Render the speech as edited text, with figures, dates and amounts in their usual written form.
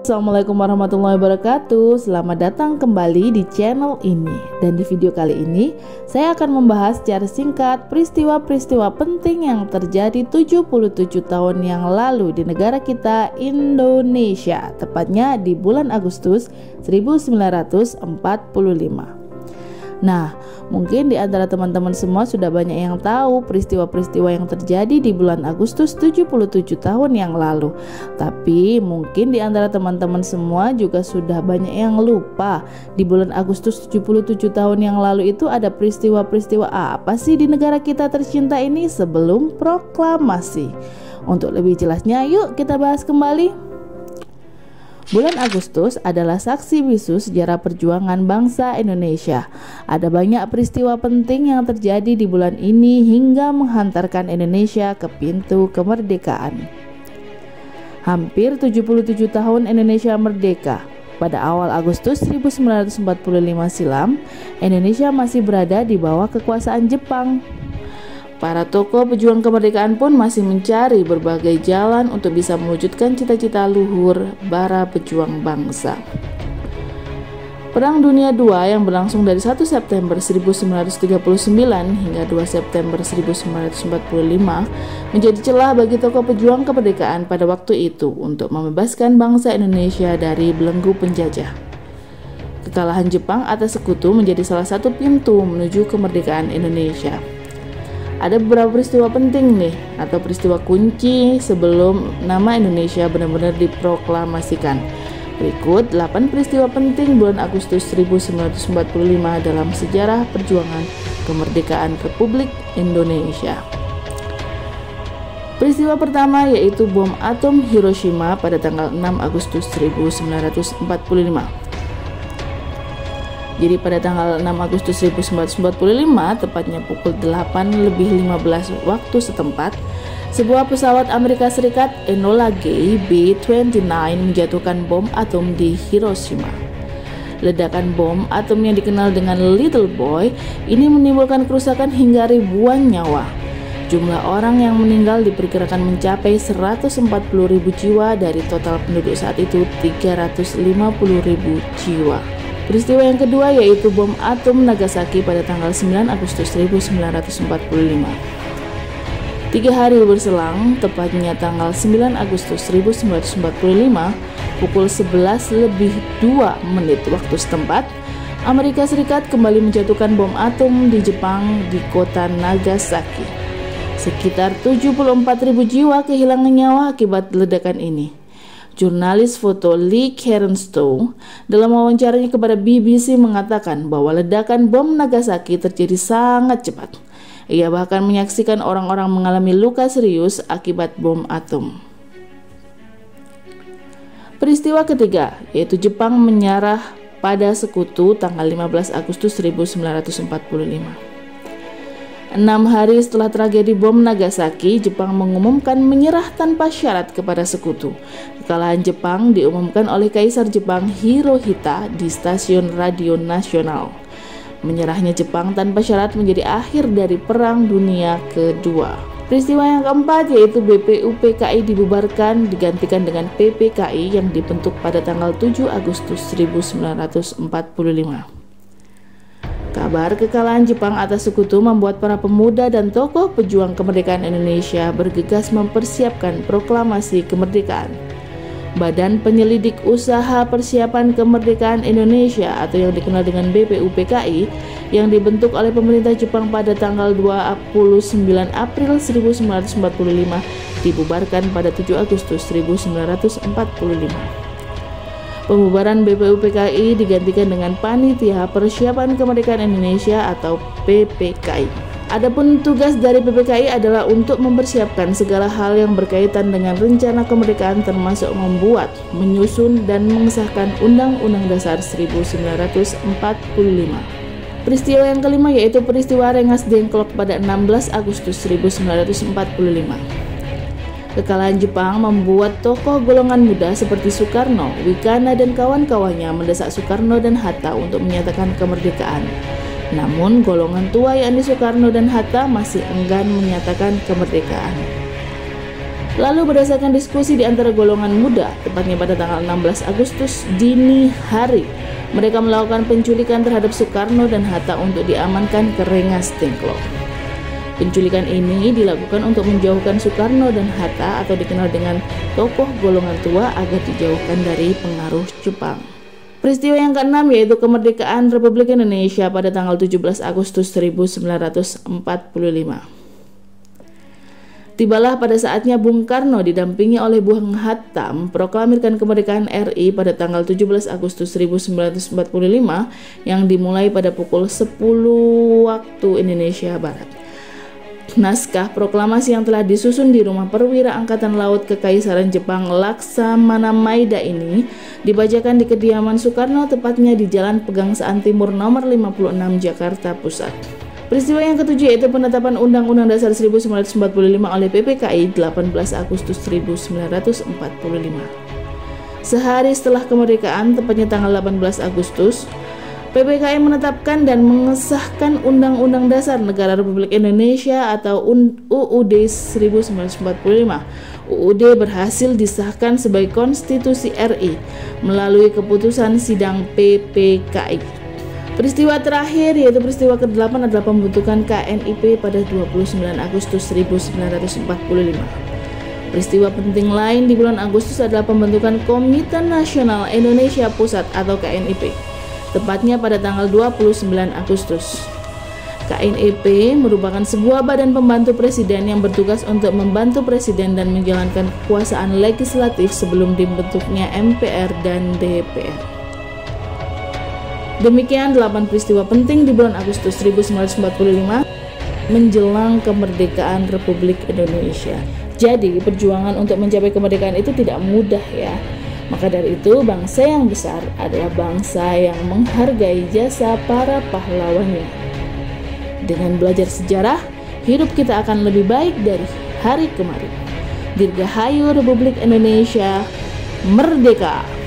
Assalamualaikum warahmatullahi wabarakatuh. Selamat datang kembali di channel ini. Dan di video kali ini saya akan membahas secara singkat peristiwa-peristiwa penting yang terjadi 77 tahun yang lalu di negara kita Indonesia, tepatnya di bulan Agustus 1945. Nah, mungkin di antara teman-teman semua sudah banyak yang tahu peristiwa-peristiwa yang terjadi di bulan Agustus 77 tahun yang lalu. Tapi mungkin di antara teman-teman semua juga sudah banyak yang lupa di bulan Agustus 77 tahun yang lalu itu ada peristiwa-peristiwa apa sih di negara kita tercinta ini sebelum proklamasi. Untuk lebih jelasnya, yuk kita bahas kembali. Bulan Agustus adalah saksi bisu sejarah perjuangan bangsa Indonesia. Ada banyak peristiwa penting yang terjadi di bulan ini hingga menghantarkan Indonesia ke pintu kemerdekaan. Hampir 77 tahun Indonesia merdeka. Pada awal Agustus 1945 silam, Indonesia masih berada di bawah kekuasaan Jepang. Para tokoh pejuang kemerdekaan pun masih mencari berbagai jalan untuk bisa mewujudkan cita-cita luhur para pejuang bangsa. Perang Dunia II yang berlangsung dari 1 September 1939 hingga 2 September 1945 menjadi celah bagi tokoh pejuang kemerdekaan pada waktu itu untuk membebaskan bangsa Indonesia dari belenggu penjajah. Kekalahan Jepang atas sekutu menjadi salah satu pintu menuju kemerdekaan Indonesia. Ada beberapa peristiwa penting nih atau peristiwa kunci sebelum nama Indonesia benar-benar diproklamasikan. Berikut 8 peristiwa penting bulan Agustus 1945 dalam sejarah perjuangan kemerdekaan Republik Indonesia. Peristiwa pertama yaitu bom atom Hiroshima pada tanggal 6 Agustus 1945. Jadi pada tanggal 6 Agustus 1945, tepatnya pukul 8:15 waktu setempat, sebuah pesawat Amerika Serikat Enola Gay B-29 menjatuhkan bom atom di Hiroshima. Ledakan bom atom yang dikenal dengan Little Boy ini menimbulkan kerusakan hingga ribuan nyawa. Jumlah orang yang meninggal diperkirakan mencapai 140.000 jiwa dari total penduduk saat itu 350.000 jiwa. Peristiwa yang kedua yaitu bom atom Nagasaki pada tanggal 9 Agustus 1945. 3 hari berselang, tepatnya tanggal 9 Agustus 1945, pukul 11:02 waktu setempat, Amerika Serikat kembali menjatuhkan bom atom di Jepang di kota Nagasaki. Sekitar 74.000 jiwa kehilangan nyawa akibat ledakan ini. Jurnalis foto Lee Carenstow dalam wawancaranya kepada BBC mengatakan bahwa ledakan bom Nagasaki terjadi sangat cepat. Ia bahkan menyaksikan orang-orang mengalami luka serius akibat bom atom. Peristiwa ketiga yaitu Jepang menyerah pada sekutu tanggal 15 Agustus 1945. 6 hari setelah tragedi bom Nagasaki, Jepang mengumumkan menyerah tanpa syarat kepada sekutu. Kekalahan Jepang diumumkan oleh Kaisar Jepang Hirohito di stasiun radio nasional. Menyerahnya Jepang tanpa syarat menjadi akhir dari Perang Dunia Kedua. Peristiwa yang keempat yaitu BPUPKI dibubarkan digantikan dengan PPKI yang dibentuk pada tanggal 7 Agustus 1945. Kabar kekalahan Jepang atas sekutu membuat para pemuda dan tokoh pejuang kemerdekaan Indonesia bergegas mempersiapkan proklamasi kemerdekaan. Badan Penyelidik Usaha Persiapan Kemerdekaan Indonesia atau yang dikenal dengan BPUPKI yang dibentuk oleh pemerintah Jepang pada tanggal 29 April 1945 dibubarkan pada 7 Agustus 1945. Pembubaran BPUPKI digantikan dengan Panitia Persiapan Kemerdekaan Indonesia atau PPKI. Adapun tugas dari PPKI adalah untuk mempersiapkan segala hal yang berkaitan dengan rencana kemerdekaan termasuk membuat, menyusun, dan mengesahkan Undang-Undang Dasar 1945. Peristiwa yang kelima yaitu peristiwa Rengas Dengklok pada 16 Agustus 1945. Kekalahan Jepang membuat tokoh golongan muda seperti Soekarno, Wikana, dan kawan-kawannya mendesak Soekarno dan Hatta untuk menyatakan kemerdekaan. Namun golongan tua yakni Soekarno dan Hatta masih enggan menyatakan kemerdekaan. Lalu berdasarkan diskusi di antara golongan muda, tepatnya pada tanggal 16 Agustus dini hari, mereka melakukan penculikan terhadap Soekarno dan Hatta untuk diamankan ke Rengas Dengklok. Penculikan ini dilakukan untuk menjauhkan Soekarno dan Hatta atau dikenal dengan tokoh golongan tua agar dijauhkan dari pengaruh Jepang. Peristiwa yang keenam yaitu kemerdekaan Republik Indonesia pada tanggal 17 Agustus 1945. Tibalah pada saatnya Bung Karno didampingi oleh Bung Hatta memproklamirkan kemerdekaan RI pada tanggal 17 Agustus 1945 yang dimulai pada pukul 10 waktu Indonesia Barat. Naskah proklamasi yang telah disusun di Rumah Perwira Angkatan Laut Kekaisaran Jepang Laksamana Maeda ini dibacakan di kediaman Soekarno, tepatnya di Jalan Pegangsaan Timur nomor 56 Jakarta Pusat. Peristiwa yang ketujuh yaitu penetapan Undang-Undang Dasar 1945 oleh PPKI 18 Agustus 1945. Sehari setelah kemerdekaan, tepatnya tanggal 18 Agustus, PPKI menetapkan dan mengesahkan Undang-Undang Dasar Negara Republik Indonesia atau UUD 1945. UUD berhasil disahkan sebagai konstitusi RI melalui keputusan sidang PPKI. Peristiwa terakhir yaitu peristiwa ke-8 adalah pembentukan KNIP pada 29 Agustus 1945. Peristiwa penting lain di bulan Agustus adalah pembentukan Komite Nasional Indonesia Pusat atau KNIP, tepatnya pada tanggal 29 Agustus. KNIP merupakan sebuah badan pembantu presiden yang bertugas untuk membantu presiden dan menjalankan kekuasaan legislatif sebelum dibentuknya MPR dan DPR. Demikian 8 peristiwa penting di bulan Agustus 1945 menjelang kemerdekaan Republik Indonesia. Jadi perjuangan untuk mencapai kemerdekaan itu tidak mudah ya. Maka dari itu bangsa yang besar adalah bangsa yang menghargai jasa para pahlawannya. Dengan belajar sejarah, hidup kita akan lebih baik dari hari kemarin. Dirgahayu Republik Indonesia, merdeka!